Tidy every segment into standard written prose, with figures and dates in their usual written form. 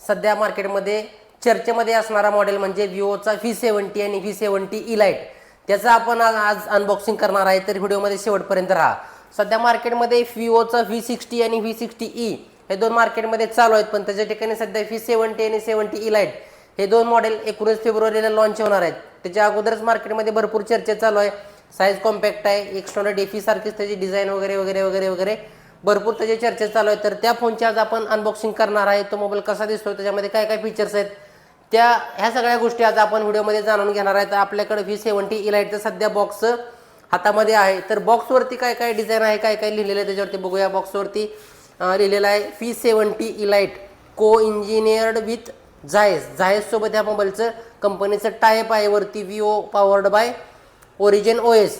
सध्या मार्केटमध्ये चर्चेमध्ये असणारा मॉडेल म्हणजे विवोचा V70 आणि V70 इलाइट, त्याचं आपण आज अनबॉक्सिंग करणार आहे. तर व्हिडिओमध्ये शेवटपर्यंत राहा. सध्या मार्केटमध्ये विवोचा V60 आणि V60e हे दोन मार्केटमध्ये चालू आहेत, पण त्याच्या ठिकाणी सध्या V70 आणि 70 इलाइट हे दोन मॉडेल 19 फेब्रुवारीला लॉन्च होणार आहेत. त्याच्या अगोदरच मार्केटमध्ये भरपूर चर्चा चालू आहे. साईज कॉम्पॅक्ट आहे, एक्स्ट्रॉनर डेफी सारखीच त्याची डिझाईन वगैरे वगैरे वगैरे वगैरे भरपूर त्याची चर्चा चालू आहे. तर त्या फोनची आज आपण अनबॉक्सिंग करणार आहे. तो मोबाईल कसा दिसतो, त्याच्यामध्ये काय काय फीचर्स आहेत, ह्या सगळ्या गोष्टी आज आपण व्हिडिओमध्ये जाणून घेणार आहे. तर आपल्याकडे V70 इलाइटचं सध्या बॉक्स हातामध्ये आहे. तर बॉक्सवरती काय काय डिझाईन आहे, काय काय लिहिलेलं आहे त्याच्यावरती बघूया. बॉक्सवरती लिहिलेलं आहे V70 इलाइट को इंजिनियर्ड विथ झायस सोबत ह्या मोबाईलचं कंपनीचं टायप आहे. वरती Vivo powered by origin OS.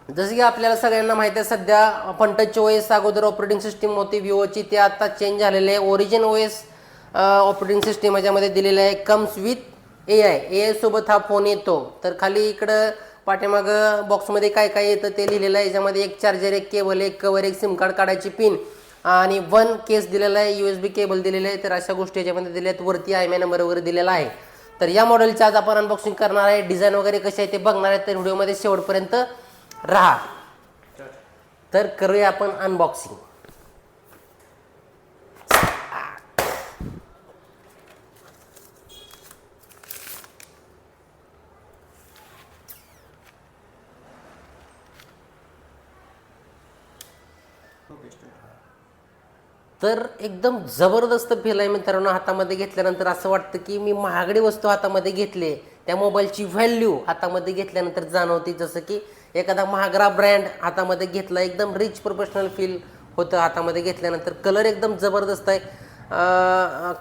जसं की आपल्याला सगळ्यांना माहिती आहे, सध्या फंटच OS अगोदर ऑपरेटिंग सिस्टीम होती विवोची, ते आता चेंज झालेले आहे. ओरिजिन OS ऑपरेटिंग सिस्टीम याच्यामध्ये दिलेलं आहे. कम्स विथ AI सोबत हा फोन येतो. तर खाली इकडं पाठीमागं बॉक्समध्ये काय काय येतं ते लिहिलेलं आहे. याच्यामध्ये एक चार्जर, एक केबल, एक कवर, एक सिम कार्ड काढायची पिन आणि 1 केस दिलेला आहे. USB केबल दिलेलं आहे. तर अशा गोष्टी याच्यामध्ये दिल्या आहेत. वरती IMEI नंबर वगैरे दिलेला आहे. तर या मॉडेलची आज आपण अनबॉक्सिंग करणार आहे. डिझाईन वगैरे कसे आहे ते बघणार आहे. तर व्हिडिओमध्ये शेवटपर्यंत राहा. तर करूया आपण अनबॉक्सिंग. तर एकदम जबरदस्त फील आहे मित्रांनो. हातामध्ये घेतल्यानंतर असं वाटतं की मी महागडी वस्तू हातामध्ये घेतली. त्या मोबाईलची व्हॅल्यू हातामध्ये घेतल्यानंतर जाणवते. जसं की एखादा महागडा ब्रँड हातामध्ये घेतला, एकदम रिच प्रोफेशनल फील होतं हातामध्ये घेतल्यानंतर. कलर एकदम जबरदस्त आहे,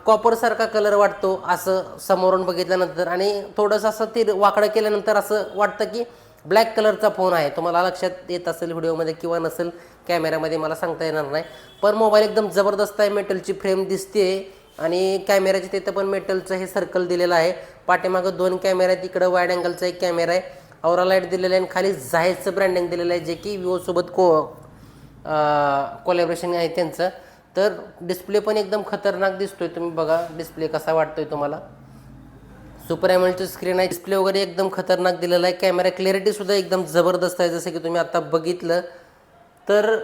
कॉपरसारखा कलर वाटतो असं समोरून बघितल्यानंतर. आणि थोडंसं असं ते वाकडं केल्यानंतर असं वाटतं की ब्लॅक कलरचा फोन आहे. तुम्हाला लक्षात येत असेल व्हिडिओमध्ये किंवा नसेल कॅमेऱ्यामध्ये, मला सांगता येणार नाही. पण मोबाईल एकदम जबरदस्त आहे. मेटलची फ्रेम दिसते आणि कॅमेऱ्याचे तिथं पण मेटलचं हे सर्कल दिलेलं आहे. पाठीमागं 2 कॅमेरा आहेत. इकडं वाईड अँगलचा एक कॅमेरा आहे. औरा लाईट दिलेलं आहे आणि खाली झायसचं ब्रँडिंग दिलेलं आहे, जे की विवोसोबत कोलॅबरेशन आहे त्यांचं. तर डिस्प्ले पण एकदम खतरनाक दिसतोय. तुम्ही बघा डिस्प्ले कसा वाटतोय तुम्हाला. सुपर एमोलेडची स्क्रीन आहे. डिस्प्ले वगैरे एकदम खतरनाक दिलेला आहे. कॅमेरा क्लॅरिटी सुद्धा एकदम जबरदस्त आहे, जसं की तुम्ही आता बघितलं. तर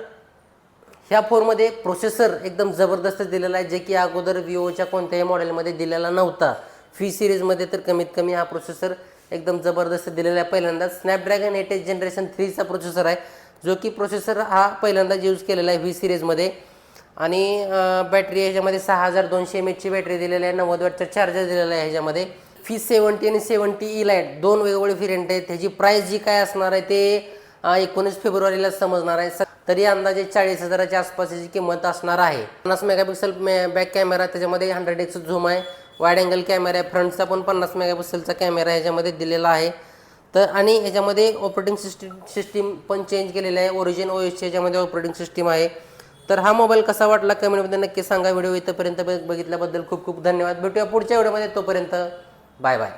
ह्या फोनमध्ये प्रोसेसर एकदम जबरदस्त दिलेला आहे, जे की अगोदर विवोच्या कोणत्याही मॉडेलमध्ये दिलेला नव्हता. सिरीजमध्ये तर कमीत कमी हा प्रोसेसर एकदम जबरदस्त दिलेला आहे. पहिल्यांदा स्नॅपड्रॅगन 8 जनरेशन 3चा प्रोसेसर आहे, जो की प्रोसेसर हा पहिल्यांदाच यूज केलेला आहे सिरीजमध्ये. आणि बॅटरी ह्याच्यामध्ये 6200 mAhची बॅटरी दिलेली आहे. 90 वॅटचा चार्जर दिलेला आहे ह्याच्यामध्ये. V70 आणि 70 इलाइट दोन वेगवेगळे व्हेरियंट आहेत. ह्याची प्राईस जी काय असणार आहे ते 19 फेब्रुवारीला समजणार आहे. तरी अंदाजे 40,000च्या आसपास याची किंमत असणार आहे. 50 मेगापिक्सल बॅक कॅमेरा, त्याच्यामध्ये 100x झूम आहे. वाईड अँगल कॅमेरा आहे. फ्रंटचा पण 50 मेगापिक्सलचा कॅमेरा ह्याच्यामध्ये दिलेला आहे. तर आणि ह्याच्यामध्ये ऑपरेटिंग सिस्टीम पण चेंज केलेलं आहे. ओरिजिन OSची ह्याच्यामध्ये ऑपरेटिंग सिस्टीम आहे. तर हा मोबाईल कसा वाटला कमेंटमध्ये नक्की सांगा. व्हिडिओ इथंपर्यंत बघितल्याबद्दल खूप खूप धन्यवाद. भेटूया पुढच्या व्हिडिओमध्ये. तोपर्यंत बाय बाय.